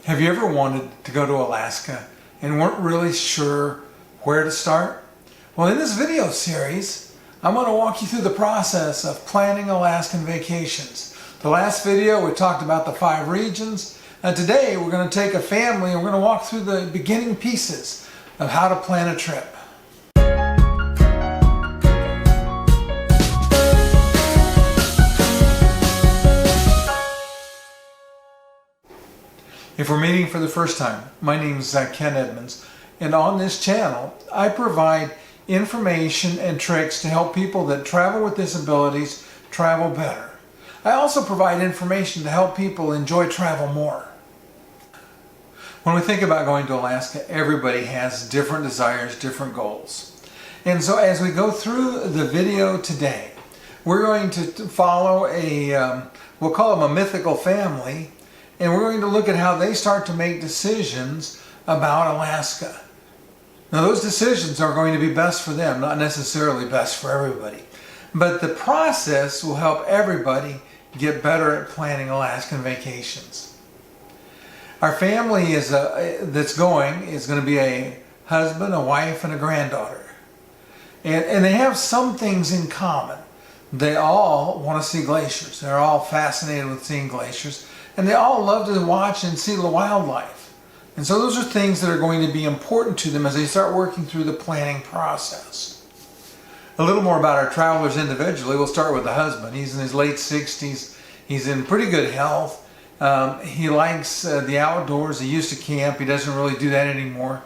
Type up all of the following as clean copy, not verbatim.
Have you ever wanted to go to Alaska and weren't really sure where to start? Well, in this video series, I'm going to walk you through the process of planning Alaskan vacations. The last video we talked about the 5 regions, and today we're going to take a family and we're going to walk through the beginning pieces of how to plan a trip. If we're meeting for the first time, my name is Ken Edmonds, and on this channel I provide information and tricks to help people that travel with disabilities travel better. I also provide information to help people enjoy travel more. When we think about going to Alaska, everybody has different desires, different goals. And so as we go through the video today, we're going to follow we'll call them a mythical family, and we're going to look at how they start to make decisions about Alaska. Now those decisions are going to be best for them, not necessarily best for everybody. But the process will help everybody get better at planning Alaskan vacations. Our family is going to be a husband, a wife, and a granddaughter. And they have some things in common. They all want to see glaciers. They're all fascinated with seeing glaciers. And they all love to watch and see the wildlife. And so those are things that are going to be important to them as they start working through the planning process. A little more about our travelers individually. We'll start with the husband. He's in his late 60s. He's in pretty good health. He likes the outdoors. He used to camp. He doesn't really do that anymore.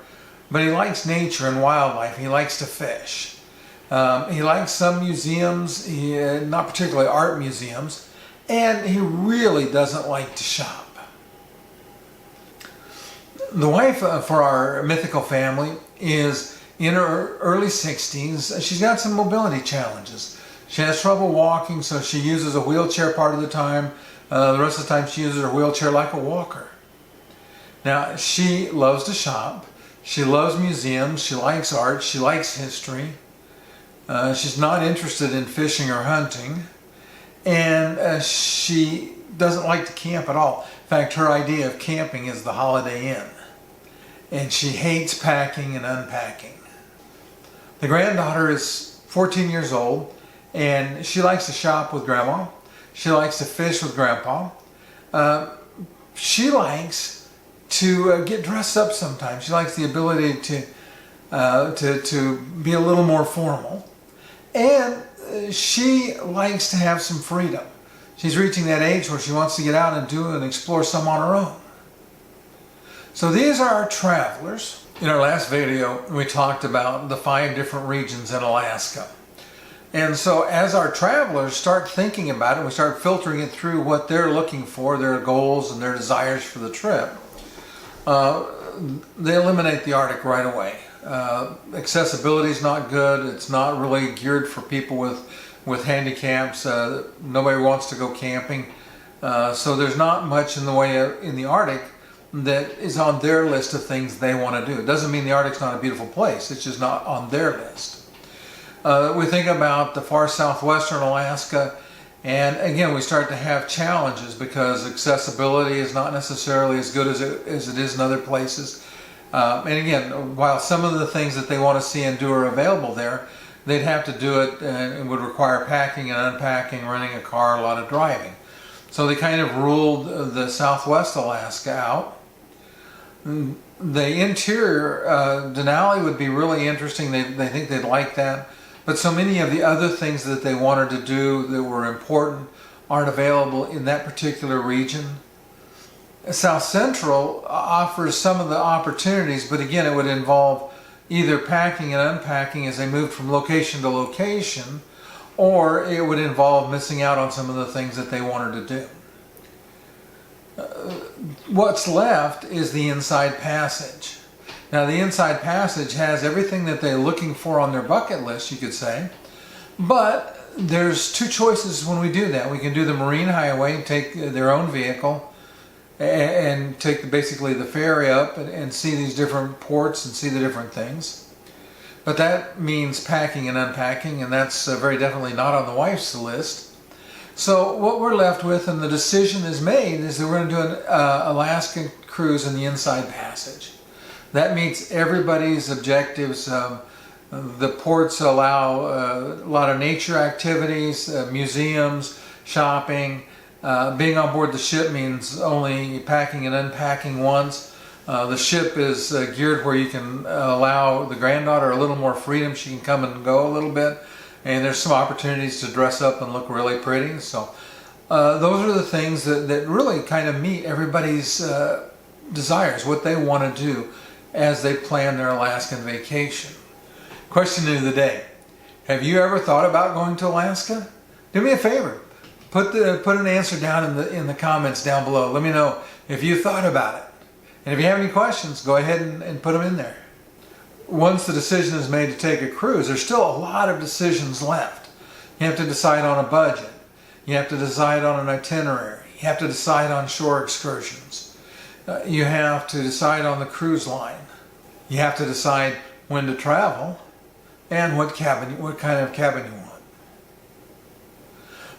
But he likes nature and wildlife. He likes to fish. He likes some museums, not particularly art museums. And he really doesn't like to shop. The wife for our mythical family is in her early 60s. She's got some mobility challenges. She has trouble walking, so she uses a wheelchair part of the time. The rest of the time she uses her wheelchair like a walker. Now, she loves to shop. She loves museums. She likes art. She likes history. She's not interested in fishing or hunting. And she doesn't like to camp at all. In fact, her idea of camping is the Holiday Inn. And she hates packing and unpacking. The granddaughter is 14 years old, and she likes to shop with Grandma. She likes to fish with Grandpa. She likes to get dressed up sometimes. She likes the ability to be a little more formal. And she likes to have some freedom. She's reaching that age where she wants to get out and do and explore some on her own. So these are our travelers. In our last video, we talked about the 5 different regions in Alaska. And so as our travelers start thinking about it, we start filtering it through what they're looking for, their goals and their desires for the trip, they eliminate the Arctic right away. Accessibility is not good. It's not really geared for people with handicaps. Nobody wants to go camping. So there's not much in the way in the Arctic that is on their list of things they want to do. It doesn't mean the Arctic's not a beautiful place. It's just not on their list. We think about the far southwestern Alaska, and again we start to have challenges because accessibility is not necessarily as good as it is in other places. And again, while some of the things that they want to see and do are available there, they'd have to do it and it would require packing and unpacking, renting a car, a lot of driving. So they kind of ruled the southwest Alaska out. The interior, Denali would be really interesting. They think they'd like that. But so many of the other things that they wanted to do that were important aren't available in that particular region. South Central offers some of the opportunities, but again it would involve either packing and unpacking as they moved from location to location, or it would involve missing out on some of the things that they wanted to do. What's left is the Inside Passage. Now the Inside Passage has everything that they're looking for on their bucket list, you could say, but there's 2 choices when we do that. We can do the Marine Highway, take their own vehicle, and take basically the ferry up and see these different ports and see the different things. But that means packing and unpacking, and that's very definitely not on the wife's list. So what we're left with, and the decision is made, is that we're going to do an Alaskan cruise in the Inside Passage. That meets everybody's objectives. The ports allow a lot of nature activities, museums, shopping. Being on board the ship means only packing and unpacking once. The ship is geared where you can allow the granddaughter a little more freedom. She can come and go a little bit. And there's some opportunities to dress up and look really pretty. So those are the things that really kind of meet everybody's desires, what they want to do as they plan their Alaskan vacation. Question of the day. Have you ever thought about going to Alaska? Do me a favor. Put an answer down in the comments down below. Let me know if you thought about it. And if you have any questions, go ahead and put them in there. Once the decision is made to take a cruise, there's still a lot of decisions left. You have to decide on a budget. You have to decide on an itinerary. You have to decide on shore excursions. You have to decide on the cruise line. You have to decide when to travel and what kind of cabin you want.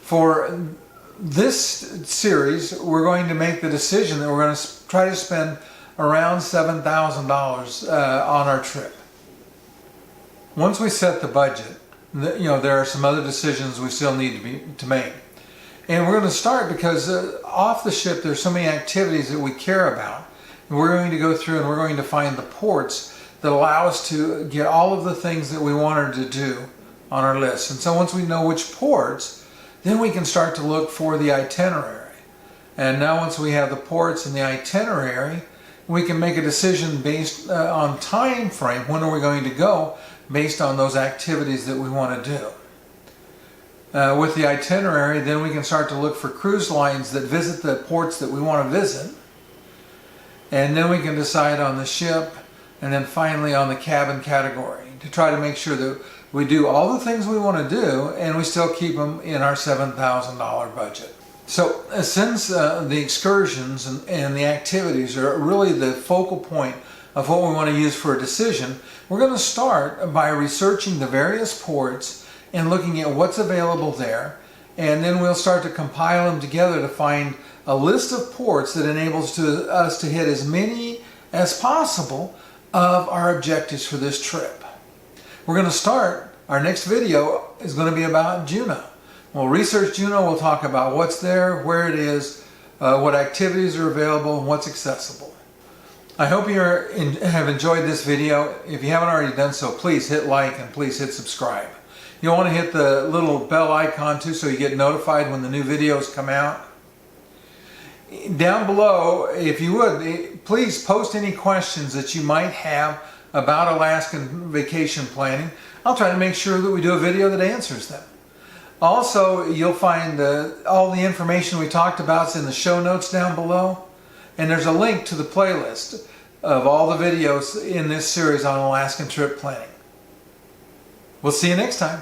For this series, we're going to make the decision that we're going to try to spend around $7,000 on our trip. Once we set the budget, there are some other decisions we still need to make. And we're going to start because off the ship there's so many activities that we care about. And we're going to go through and we're going to find the ports that allow us to get all of the things that we wanted to do on our list. And so once we know which ports, then we can start to look for the itinerary. And now once we have the ports and the itinerary, we can make a decision based on time frame. When are we going to go based on those activities that we want to do? With the itinerary, then we can start to look for cruise lines that visit the ports that we want to visit. And then we can decide on the ship, and then finally on the cabin category to try to make sure that we do all the things we want to do and we still keep them in our $7,000 budget. So since the excursions and the activities are really the focal point of what we want to use for a decision, we're going to start by researching the various ports and looking at what's available there, and then we'll start to compile them together to find a list of ports that enables us to hit as many as possible of our objectives for this trip. We're going to start, our next video is going to be about Juneau. We'll research Juneau, we'll talk about what's there, where it is, what activities are available, and what's accessible. I hope you have enjoyed this video. If you haven't already done so, please hit like and please hit subscribe. You'll want to hit the little bell icon too so you get notified when the new videos come out. Down below, if you would, please post any questions that you might have about Alaskan vacation planning. I'll try to make sure that we do a video that answers them. Also, you'll find all the information we talked about is in the show notes down below. And there's a link to the playlist of all the videos in this series on Alaskan trip planning. We'll see you next time.